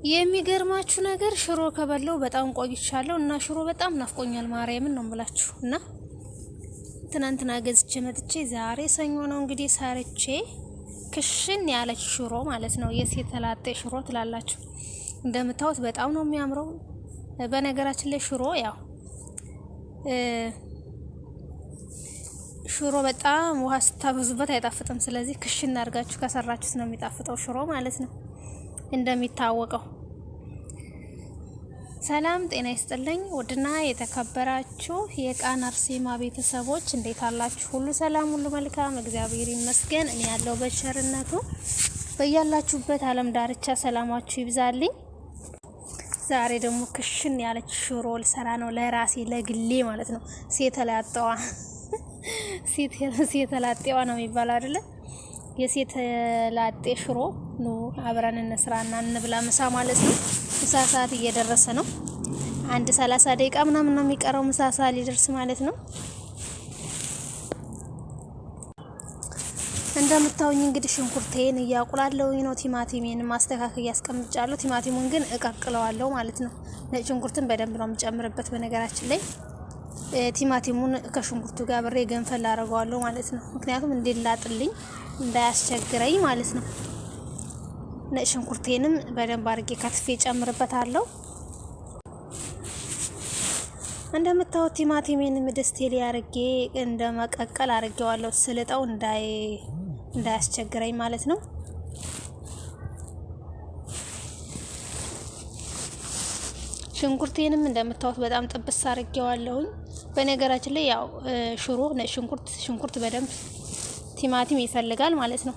የሚገርማችሁ ነገር ሽሮ ከበለው በጣም ቆይቻለሁ እና ሽሮ በጣም ናፍቆኛል። ማርያምን ነው የምላችሁ። እና ትናንትና ገዝቼ መጥቼ ዛሬ ሰኞ ነው እንግዲህ ሰርቼ ክሽን ያለች ሽሮ ማለት ነው። የሴት ተላጤ ሽሮ ትላላችሁ። እንደምታዩት በጣም ነው የሚያምረው። በነገራችን ላይ ሽሮ በጣም ውሃ ስታበዙበት አይጣፍጥም። ስለዚህ ክሽን አድርጋችሁ ከሰራችሁት ነው የሚጣፍጠው ሽሮ ማለት ነው። እንደሚታወቀው ሰላም ጤና ይስጥልኝ። ውድና የተከበራችሁ የቃና አርሴማ ቤተሰቦች እንዴት አላችሁ? ሁሉ ሰላም፣ ሁሉ መልካም፣ እግዚአብሔር ይመስገን። እኔ ያለው በቸርነቱ። በያላችሁበት ዓለም ዳርቻ ሰላማችሁ ይብዛልኝ። ዛሬ ደግሞ ክሽን ያለች ሽሮ ልሰራ ነው፣ ለራሴ ለግሌ ማለት ነው። ሴት ላጤዋ ነው የሚባለው አይደለ? የሴት ላጤ ሽሮ ኑ አብረን እንስራና እንብላ። ምሳ ማለት ነው። ምሳ ሰዓት እየደረሰ ነው። 30 ደቂቃ ምናምን ነው የሚቀረው ምሳ ሰዓት ሊደርስ ማለት ነው። እንደምታውኝ እንግዲህ ሽንኩርቴን እያቁላለሁኝ ነው። ቲማቲሜን ማስተካከል ያስቀምጫለሁ። ቲማቲሙን ግን እቀቅለዋለሁ ማለት ነው። ነጭ ሽንኩርትን በደንብ ነው የምጨምርበት። በነገራችን ላይ ቲማቲሙን ከሽንኩርቱ ጋር ብሬ ገንፈል አደርገዋለሁ ማለት ነው። ምክንያቱም እንዲላጥልኝ እንዳያስቸግረኝ ማለት ነው። ነጭ ሽንኩርቴንም በደንብ አድርጌ ከትፌ ጨምርበታለሁ። እንደምታዩት ቲማቲሜንም ድስቴ ላይ አድርጌ እንደመቀቀል አድርጌዋለሁ። ስልጠው እንዳያስቸግረኝ ማለት ነው። ሽንኩርቴንም እንደምታዩት በጣም ጥብስ አድርጌዋለሁኝ። በነገራችን ላይ ሽሮ ነጭ ሽንኩርት በደንብ ቲማቲም ይፈልጋል ማለት ነው።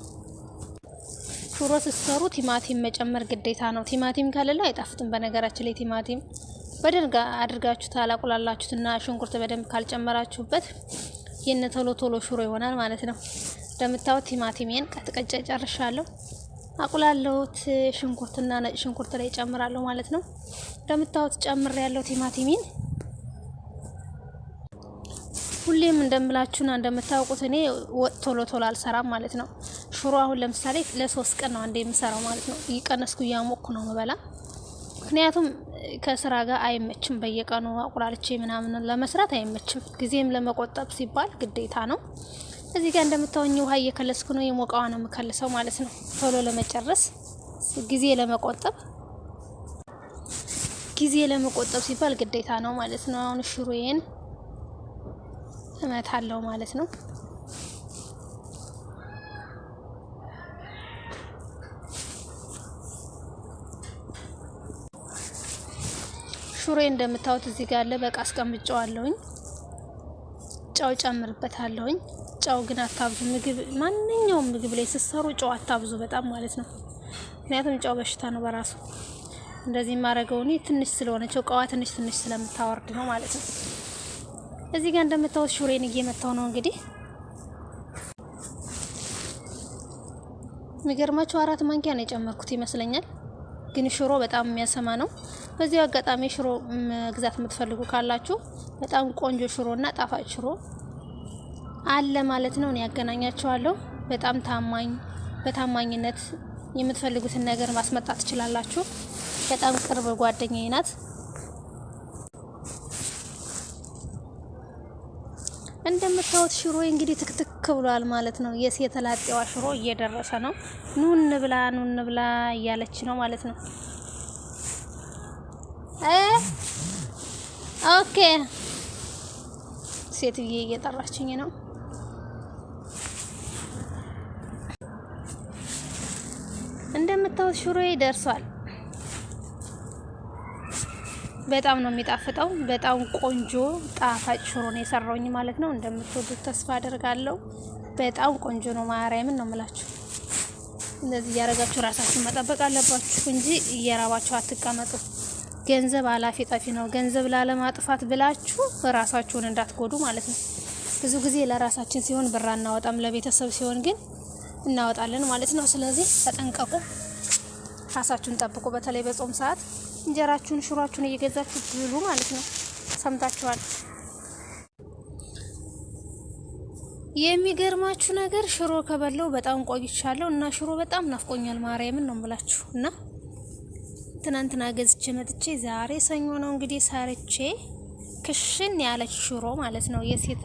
ሽሮ ስትሰሩ ቲማቲም መጨመር ግዴታ ነው። ቲማቲም ከሌለው አይጣፍጥም። በነገራችን ላይ ቲማቲም በደንብ አድርጋችሁ ታላቁላላችሁትና ሽንኩርት በደንብ ካልጨመራችሁበት ቶሎ ሽሮ ይሆናል ማለት ነው። እንደምታዩት ቲማቲሜን ቀጥቀጭ ጨርሻለሁ። አቁላለሁት። ሽንኩርትና ነጭ ሽንኩርት ላይ ጨምራለሁ ማለት ነው። እንደምታዩት ጨምሬያለሁ ቲማቲሜን። ሁሌም እንደምላችሁና እንደምታውቁት እኔ ቶሎ አልሰራም ማለት ነው። ሽሮ አሁን ለምሳሌ ለ3 ቀን ነው አንዴ የምሰራው ማለት ነው። እየቀነስኩ እያሞቅኩ ነው መበላ። ምክንያቱም ከስራ ጋር አይመችም። በየቀኑ አቁላልቼ ምናምን ለመስራት አይመችም። ጊዜም ለመቆጠብ ሲባል ግዴታ ነው። እዚህ ጋር እንደምታውኝ ውሃ እየከለስኩ ነው። የሞቀዋ ነው የምከልሰው ማለት ነው። ቶሎ ለመጨረስ ጊዜ ለመቆጠብ ሲባል ግዴታ ነው ማለት ነው። አሁን ሽሮዬን እመታለሁ ማለት ነው። ሽሮዬ እንደምታዩት እዚህ ጋር አለ። በቃ አስቀምጨዋለሁኝ። ጨው ጨምርበታለሁኝ። ጨው ግን አታብዙ። ማንኛውም ምግብ ላይ ስትሰሩ ጨው አታብዙ በጣም ማለት ነው። ምክንያቱም ጨው በሽታ ነው በራሱ። እንደዚህ ማረገው እኔ ትንሽ ስለሆነች ጨውዋ ትንሽ ስለምታወርድ ነው ማለት ነው። እዚህ ጋር እንደምታዩት ሽሮዬን እየመታው ነው እንግዲህ። የሚገርማችሁ 4 ማንኪያ ነው የጨመርኩት ይመስለኛል። ግን ሽሮ በጣም የሚያሰማ ነው። በዚህ አጋጣሚ ሽሮ መግዛት የምትፈልጉ ካላችሁ በጣም ቆንጆ ሽሮና ጣፋጭ ሽሮ አለ ማለት ነው። እኔ ያገናኛችኋለሁ። በጣም በታማኝነት የምትፈልጉትን ነገር ማስመጣት ትችላላችሁ። በጣም ቅርብ ጓደኛዬ ናት። እንደምታዩት ሽሮ እንግዲህ ትክትክ ብሏል ማለት ነው። የሴት ላጤዋ ሽሮ እየደረሰ ነው። ኑ እንብላ እያለች ነው ማለት ነው። ኦኬ ሴትዬ እየጠራችኝ ነው። እንደምታዩት ሽሮዬ ደርሷል። በጣም ነው የሚጣፍጠው። በጣም ቆንጆ ጣፋጭ ሽሮ ነው የሰራውኝ ማለት ነው። እንደምትወዱት ተስፋ አደርጋለሁ። በጣም ቆንጆ ነው። ማርያምን ነው የምላችሁ። እንደዚህ እያደረጋችሁ ራሳችሁን መጠበቅ አለባችሁ እንጂ እየራባችሁ አትቀመጡ። ገንዘብ አላፊ ጠፊ ነው። ገንዘብ ላለማጥፋት ብላችሁ ራሳችሁን እንዳትጎዱ ማለት ነው። ብዙ ጊዜ ለራሳችን ሲሆን ብር አናወጣም፣ ለቤተሰብ ሲሆን ግን እናወጣለን ማለት ነው። ስለዚህ ተጠንቀቁ፣ ራሳችሁን ጠብቁ። በተለይ በጾም ሰዓት እንጀራችሁን ሽሮአችሁን እየገዛችሁ ብሉ ማለት ነው። ሰምታችኋል። የሚገርማችሁ ነገር ሽሮ ከበለው በጣም ቆይቻለሁ እና ሽሮ በጣም ናፍቆኛል። ማርያምን ነው የምላችሁ። እና ትናንትና ገዝቼ መጥቼ ዛሬ ሰኞ ነው እንግዲህ ሰርቼ ክሽን ያለች ሽሮ ማለት ነው የሴት